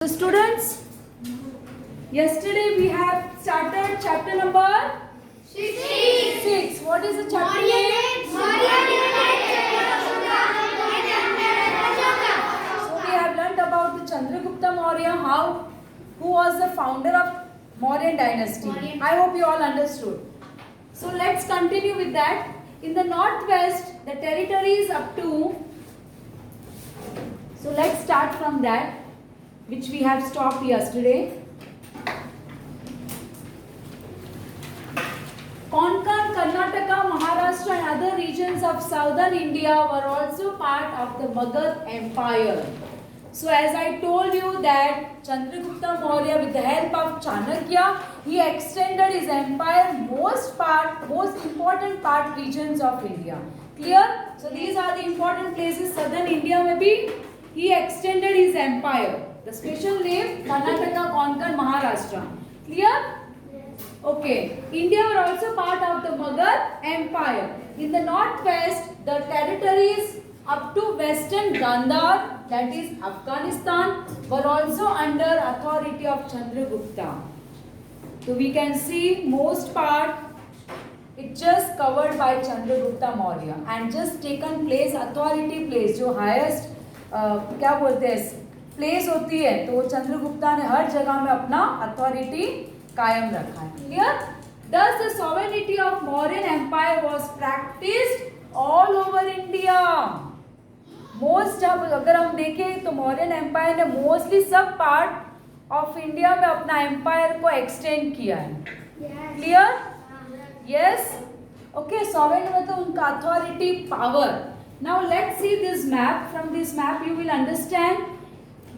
So students, yesterday we have started chapter number 6. What is the chapter name? So we have learned about the Chandragupta Maurya, who was the founder of Mauryan dynasty. I hope you all understood. So let's continue with that. In the northwest, the territories up to. So let's start from that, which we have stopped yesterday. Konkan, Karnataka, Maharashtra and other regions of southern India were also part of the Magad Empire. So as I told you that Chandragupta Maurya, with the help of Chanakya, he extended his empire most important part regions of India. Clear? So these are the important places. Southern India maybe he extended his empire. The special name Karnataka, Konkan, Maharashtra. Clear? Okay. India were also part of the Magad Empire. In the northwest, the territories up to western Gandhar, that is Afghanistan, were also under authority of Chandragupta. So we can see most part it just covered by Chandragupta Maurya and just taken place, authority place, जो highest क्या बोलते हैं place होती है, तो चंद्रगुप्ता ने हर जगह में अपना अथॉरिटी कायम रखा है. Clear? Thus the sovereignty of Mauryan Empire was practiced all over India. Most अगर हम देखें तो मौर्यन एम्पायर ने मोस्टली सब पार्ट ऑफ इंडिया में अपना एम्पायर को एक्सटेंड किया है. क्लियर? यस. ओके. सॉवरेन में तो उनका authority power. Now let's see this map. From this map you will understand.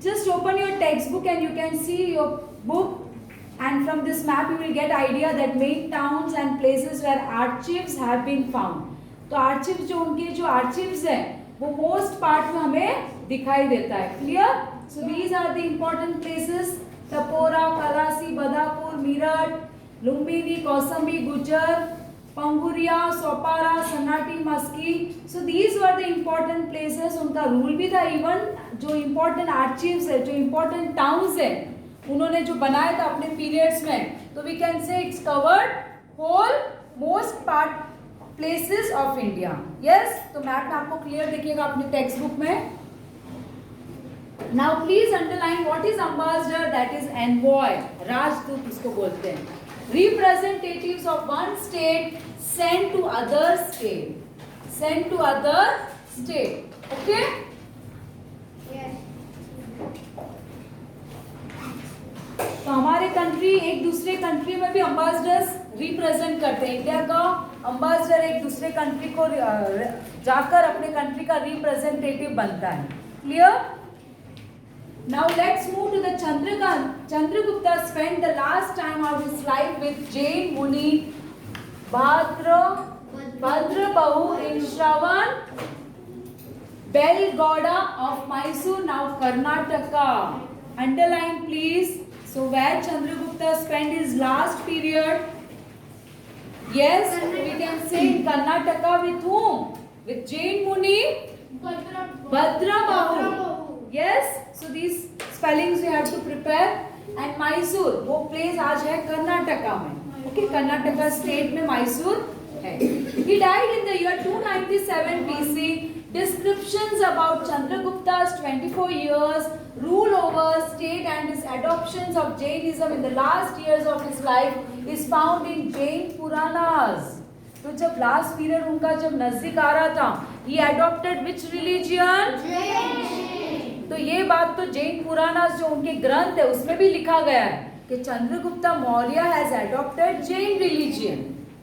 Just open your textbook and you can see your book, and from this map you will get idea that main towns and places where archives have been found. तो archives जो उनके जो archives हैं वो most part में हमें दिखाई देता है. Clear? So these are the important places: Topra, Kalsi, Badapur, Meerut, Lumbini, Kaushambi, Gujjar, Panguraria, Sopara, Sannati, Maski. So these were the important places. उनका रूल भी था. इवन जो important archives है, जो important towns है, उन्होंने जो बनाया था अपने periods में, तो we can say it's covered whole most part places of India. Yes? तो मैप में आपको clear दिखेगा अपने text book में. Now please underline what is ambassador, that is envoy, राजदूत इसको बोलते हैं. Representatives of one state sent to other state. Sent to other state. Okay? Yes. तो हमारे कंट्री एक दूसरे कंट्री में भी अम्बासडर्स रिप्रेजेंट करते हैं. इंडिया का अम्बासडर एक दूसरे कंट्री को जाकर अपने कंट्री का रिप्रेजेंटेटिव बनता है. Clear? Now let's move to the Chandragupta spent the last time of his life with Jain Muni Bhadrabahu in Shravan Belgauda of Mysore, now Karnataka. Underline please. So where Chandragupta spent his last period? Yes, we can say in Karnataka with whom? With Jain Muni Bhadrabahu. Yes, so these spellings we have to prepare. And Mysore, वो place आज है कर्नाटका में. Okay, Karnataka state में मैसूर है. He died in the year 297 BC. Descriptions about Chandragupta's 24 years rule over state and his adoptions of Jainism in the last years of his life is found in Jain Puranas. तो जब last period उनका जब नजदीक आ रहा था, he adopted which religion? तो ये बात तो जैन पुराणास जो उनके ग्रंथ है उसमें भी लिखा गया है कि Chandragupta Maurya has adopted Jain religion.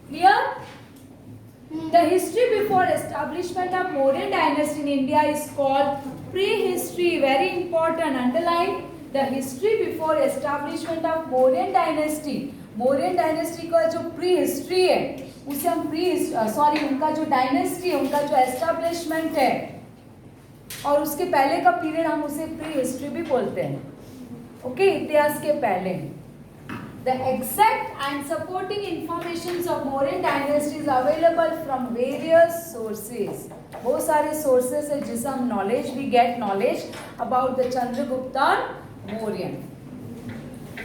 Clear? The history before establishment of Mauryan dynasty in India is called pre history. Very important. Underline the history before establishment of Mauryan dynasty. Mauryan dynasty का जो प्री हिस्ट्री है उसे हम उनका जो डायनेस्टी है, उनका जो एस्टैब्लिशमेंट है और उसके पहले का पीरियड हम उसे प्री हिस्ट्री भी बोलते हैं. ओके, इतिहास के पहले. The exact and supporting information of Mauryan dynasty is available from various sources. बहुत सारे सोर्सेस है जिससे हम knowledge we get knowledge about the Chandragupta Mauryan.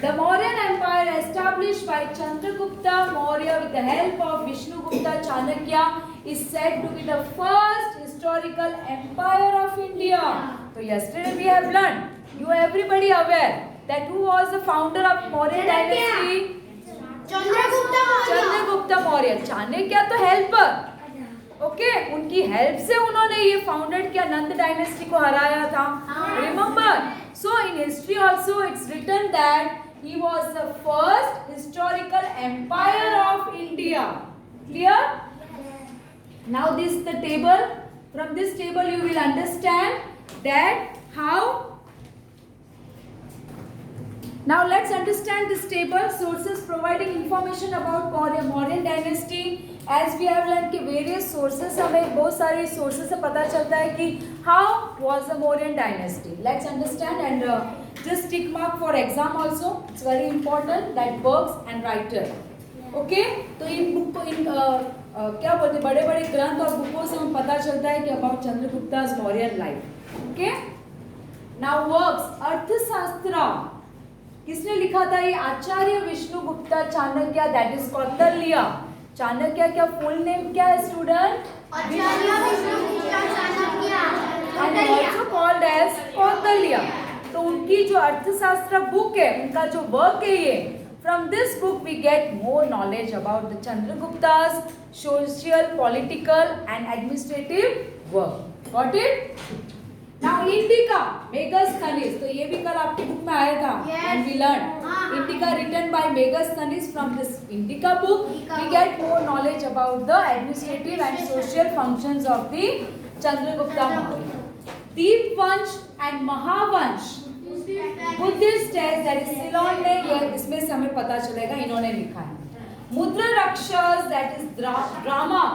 The Mauryan Empire established by Chandragupta Maurya with the help of Vishnugupta Chanakya is said to be the first historical empire of India. So yesterday we have learned, you everybody aware that who was the founder of Maurya dynasty? Chandragupta Maurya. Chanakya तो helper, okay, उनकी help से उन्होंने ये founded किया, नंद dynasty को हराया था, remember. So in history also it's written that he was the first historical empire of India. Clear? Now this is the table. From this table you will understand that how. Now let's understand this table. Sources providing information about Mauryan dynasty. As we have learned कि various sources, हमें बहुत सारे sources से पता चलता है कि how was the Mauryan dynasty. Let's understand and just tick mark for exam also. It's very important that works and writer. Okay? तो इन बुक को क्या बोलते हैं, बड़े बड़े ग्रंथ और बुकों से हमें पता चलता है कि about चंद्रगुप्ता's Mauryan life. Okay? Now works. अर्थशास्त्र किसने लिखा था? ये आचार्य विष्णुगुप्ता चाणक्य, दैट इज कौटिल्य. चाणक्य का फुल नेम क्या है student? Acharya Vishnugupta Chanakya and also called as Kautilya. तो उनकी जो अर्थशास्त्र बुक है, उनका जो वर्क है ये, from this book we get more knowledge about the Chandragupta's social, political and administrative work. Got it? Now Indica, Megasthenes. तो ये भी कल आपकी बुक में आया था. And we learned Indica written by Megasthenes. From this Indica book, we get more knowledge about the administrative and social functions of the Chandragupta Maurya. Deepvansh and Mahavansh, Buddhist text, that is Ceylon ने, ये इसमें से हमें पता चलेगा इन्होंने लिखा है. मुद्रा राक्षस, that is drama.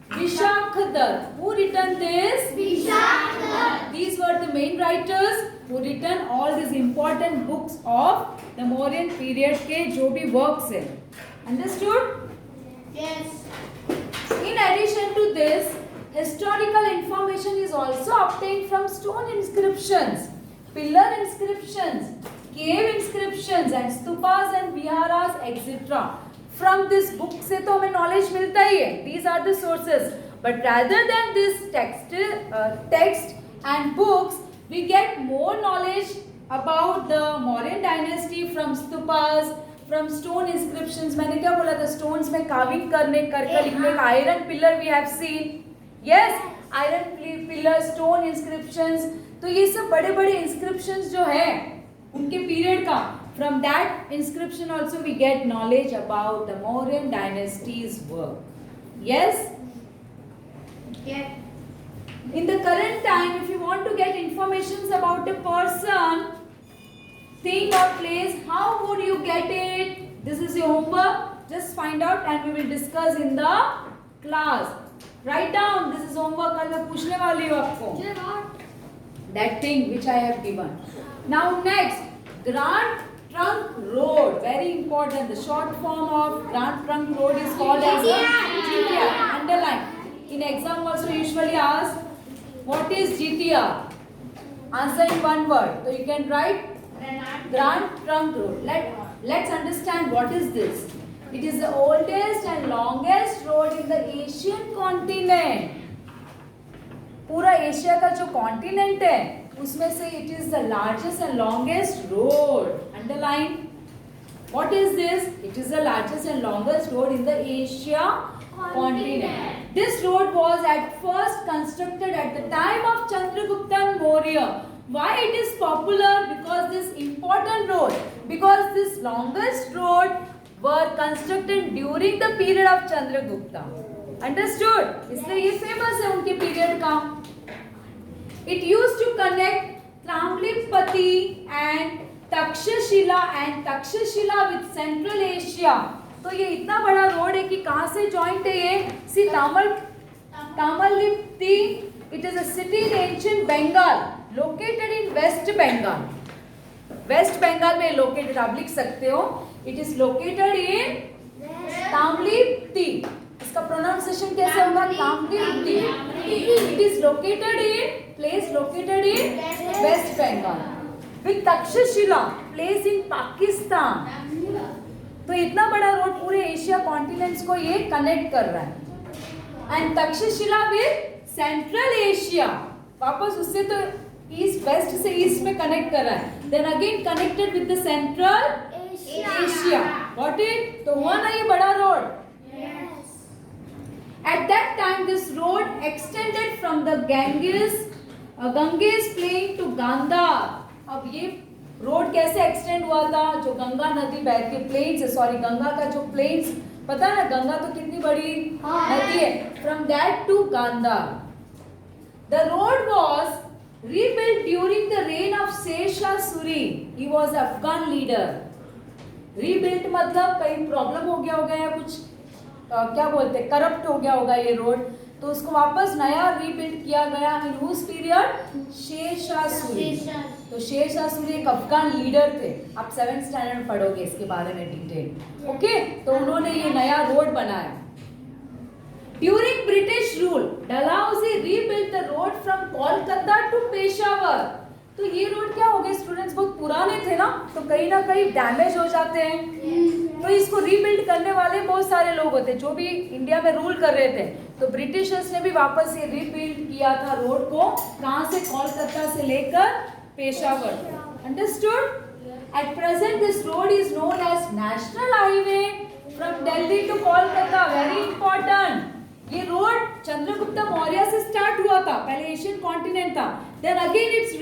Vishakhdar, who written this? Vishakhdar. These were the main writers who written all these important books of the Mauryan period के जो भी works है. Understood? Yes. In addition to this, historical information is also obtained from stone inscriptions, pillar inscriptions, cave inscriptions and stupas and viharas etc. From this book से तो हमें knowledge मिलता ही है. These are the sources. But rather than this text and books, we get more knowledge about the Mauryan dynasty from stupas, from stone inscriptions. मैंने क्या बोला था? Stones में carving करके लिखने का. Iron pillar we have seen. Yes, iron pillar, stone inscriptions. तो ये सब बड़े बड़े inscriptions जो है उनके period का, from that inscription also we get knowledge about the Mauryan dynasty's work. Yes? Yes. In the current time, if you want to get information about a person, thing or place, how would you get it? This is your homework. Just find out and we will discuss in the class. Write down. This is homework. कल मैं पूछने वाली हूँ आपको. That thing which I have given. Now next, Grand Trunk Road, very important. The short form of Grand Trunk Road is called as GTR. Underline. In exam also usually ask, what is GTR? Answer in one word. So you can write Grand Trunk Road. Let's understand what is this. It is the oldest and longest road in the Asian continent. पूरा Asia का जो continent है उसमें से it is the largest and longest road. Underline. What is this? It is the largest and longest road in the Asia continent. This road was at first constructed at the time of Chandragupta Maurya. Why it is popular? Because this important road, because this longest road were constructed during the period of Chandragupta. Understood? इसलिए ये famous है उनके period का. It used to connect Tamlipati and Takshashila with Central Asia. तो ये इतना बड़ा road है कि कहाँ से जॉइंट है ये? See Tamlipati, it is a city in ancient Bengal, located in West Bengal. West Bengal में located, आप लिख सकते हो. It is located in Tamlipati. इसका प्रोनाउंसिएशन कैसे होगा? Tamlipati. It is located in West Bengal. with Takshashila place in Pakistan. तो इतना बड़ा रोड पूरे एशिया कॉन्टिनेंट्स को ये कनेक्ट कर रहा है. And Takshashila with Central Asia, वापस उससे तो ईस्ट वेस्ट से ईस्ट में कनेक्ट कर रहा है. Then again connected with the Central Asia. Got it? तो हुआ ना ये बड़ा road. At that time, this road extended from the Ganges plain to Gandhar. अब ये रोड कैसे एक्सटेंड हुआ था? जो गंगा नदी बहती है, प्लेन्स है, सॉरी गंगा का जो प्लेन्स, पता है ना गंगा तो कितनी बड़ी नदी है. From that to Gandhara. The road was rebuilt during the reign of Sher Shah Suri. He was Afghan leader. Rebuilt मतलब कहीं प्रॉब्लम हो गया होगा या कुछ क्या बोलते हैं, करप्ट हो गया होगा ये रोड, तो उसको वापस नया रीबिल्ड किया गया. In whose period? Sher Shah Suri. तो शेरशाह सूरी एक अफगान लीडर थे. आप 7th स्टैंडर्ड में पढ़ोगे इसके बारे में डिटेल. ओके, तो उन्होंने ये नया रोड बनाया. During British rule Dalhousie rebuild the road from Kolkata to Peshawar. तो ये रोड क्या हो गए स्टूडेंट्स, बहुत पुराने थे ना, तो कहीं ना कहीं डैमेज हो जाते हैं. तो इसको रीबिल्ड करने वाले बहुत सारे लोग होते जो भी इंडिया में रूल कर रहे थे. तो ब्रिटिशर्स ने भी वापस ये रीबिल्ड किया था रोड को. कहाँ से? कोलकाता से लेकर Peshawar. Understood? At present this road is known as national highway from Delhi to Kolkata. Very important. ये रोड चंद्रगुप्त मौर्य से स्टार्ट हुआ था, पहले एशियन कॉन्टिनेंट था. Then again it's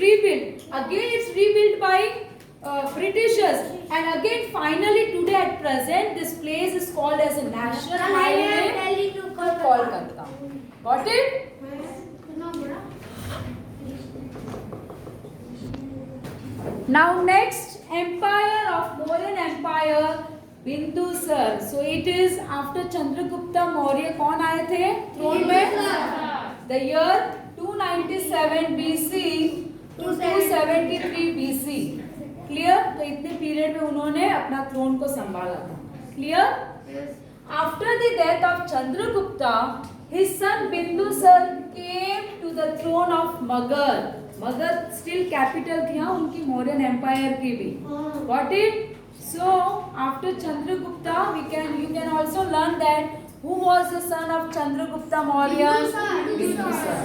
rebuild by Britishers, and again finally today at present this place is called as a national highway for Kolkata. Got it? Now next, empire of Mauryan Empire, Bindusar. So it is after Chandragupta Maurya. कौन आए थे throne में? The year 297 BC to 273 BC. Clear? तो इतने period में उन्होंने अपना throne को संभाला था. Clear? After the death of Chandragupta his son Bindusara came to the throne of Magadh. Magadh still capital थी हाँ उनकी मौर्यन एम्पायर की भी. Got it? So after Chandragupta you can also learn that who was the son of Chandragupta Maurya? Bindusar.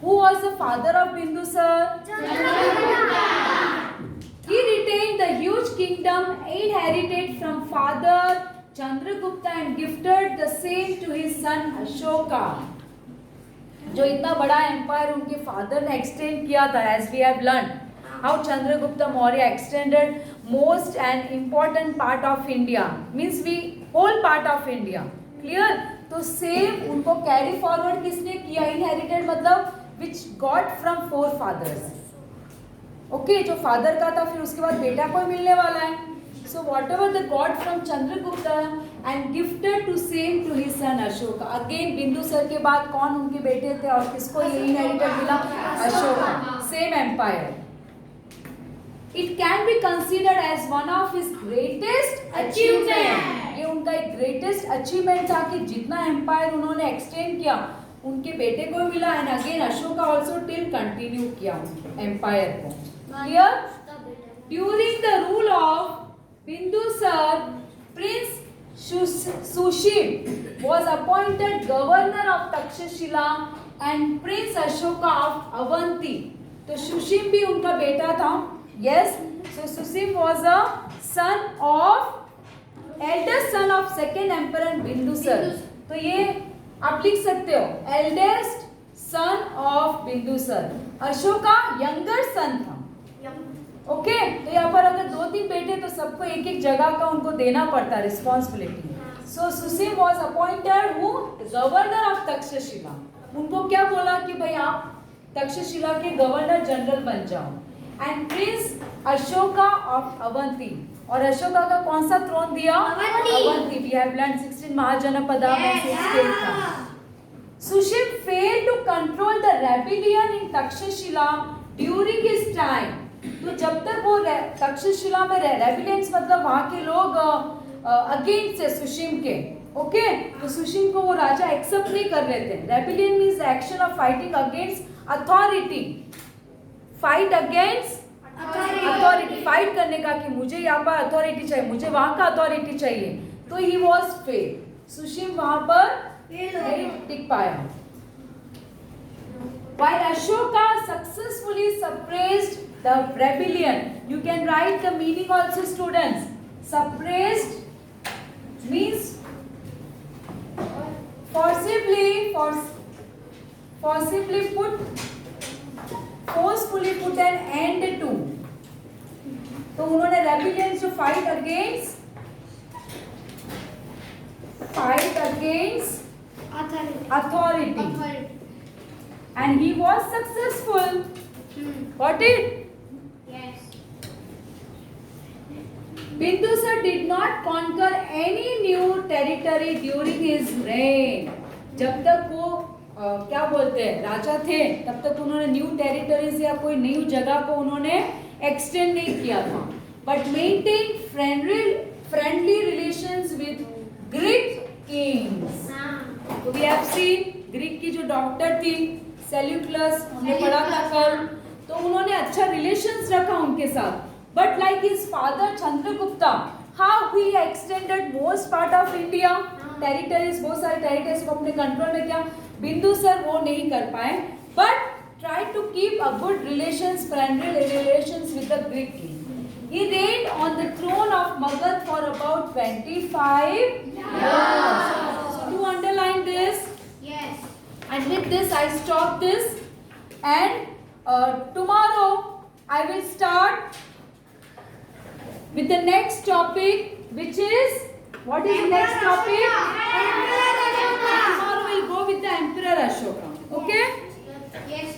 Who was the father of Bindusar? Chandragupta. He retained the huge kingdom inherited from father Chandragupta and gifted the same to his son Ashoka. जो इतना बड़ा empire उनके father ने extend किया था, as we have learned how Chandragupta Maurya extended most and important part of India, means we whole part of India. Clear? तो same उनको carry forward किसने किया? इनहेरिटेड मतलब which got from forefathers. Okay, जो father का था फिर उसके बाद बेटा कोई मिलने वाला है. So whatever the god from Chandragupta and gifted to same to his son Ashoka. Again Bindusara के बाद कौन उनके बेटे थे और किसको ये इनहेरिटेड मिला? Ashoka. Same empire. It can be considered as one of his greatest achievement. ये उनका एक ग्रेटेस्ट अचीवमेंट था कि जितना एम्पायर उन्होंने एक्सटेंड किया उनके बेटे को मिला. And again Ashoka also till continue किया एम्पायर को. Here, during the rule of Bindusar, Prince Sushim was appointed governor of Takshashila and Prince Ashoka of Avanti. तो सुशिम भी उनका बेटा था. Yes, so Sushim was a son of eldest son of second emperor Bindusar. तो ये आप लिख सकते हो, eldest son of Bindusar. Ashoka younger son था. ओके, तो यहाँ पर अगर 2-3 बेटे तो सबको एक एक जगह का उनको देना पड़ता responsibility. So Sushim was appointed who governor of Takshashila. उनको क्या बोला कि भाई आप तक्षशिला के गवर्नर जनरल बन जाओ. And prince Ashoka of Avanti. और अशोका का कौन सा थ्रोन दिया? Avanti. We have learn 16 Mahajanapada में से स्टेट था. Sushim failed to control the rebellion in Takshashila during his time. तो जब तक वो तक्षशिला में रेबिलियंस मतलब वहाँ के लोग अगेंस्ट है सुशिम के. ओके, तो सुशिम को वो राजा एक्सेप्ट नहीं कर रहे थे. Rebellion means action of fighting against authority. Fight against authority, fight करने का कि मुझे यहाँ पर अथॉरिटी चाहिए, मुझे वहां का अथॉरिटी चाहिए, तो ही वॉज फेल। सुशील वहां पर नहीं टिक पाया। While Ashoka successfully suppressed the rebellion, you can write the meaning also, students. Suppressed means forcefully put an end to. तो उन्होंने rebellion जो fight against authority, and he was successful. Got it? Yes. Bindusar did not conquer any new territory during his reign. जब तक वो क्या बोलते हैं राजा थे, तब तक उन्होंने न्यू टेरिटरीज या कोई न्यू जगह को उन्होंने एक्सटेंड नहीं किया था, but maintain friendly relations with Greek Kings. तो वी हैव सीन ग्रीक की जो डॉक्टर थी सेल्यूकलस, हमने पढ़ा था कल, तो उन्होंने अच्छा रिलेशंस रखा उनके साथ। But like his father Chandragupta, how he extended most part of India, territories, बहुत सारे टेरिटरीज को अपने कंट्रोल में किया, बिंदुसार वो नहीं कर पाए, but try to keep a good relations, friendly relations with the Greek king. He reigned on the throne of Magad for about 25 years. So do underline this. Yes. And with this I stop this, and tomorrow I will start with the next topic, which is, what is the next topic? Tomorrow we'll go with the Emperor Ashoka. Okay? Yes.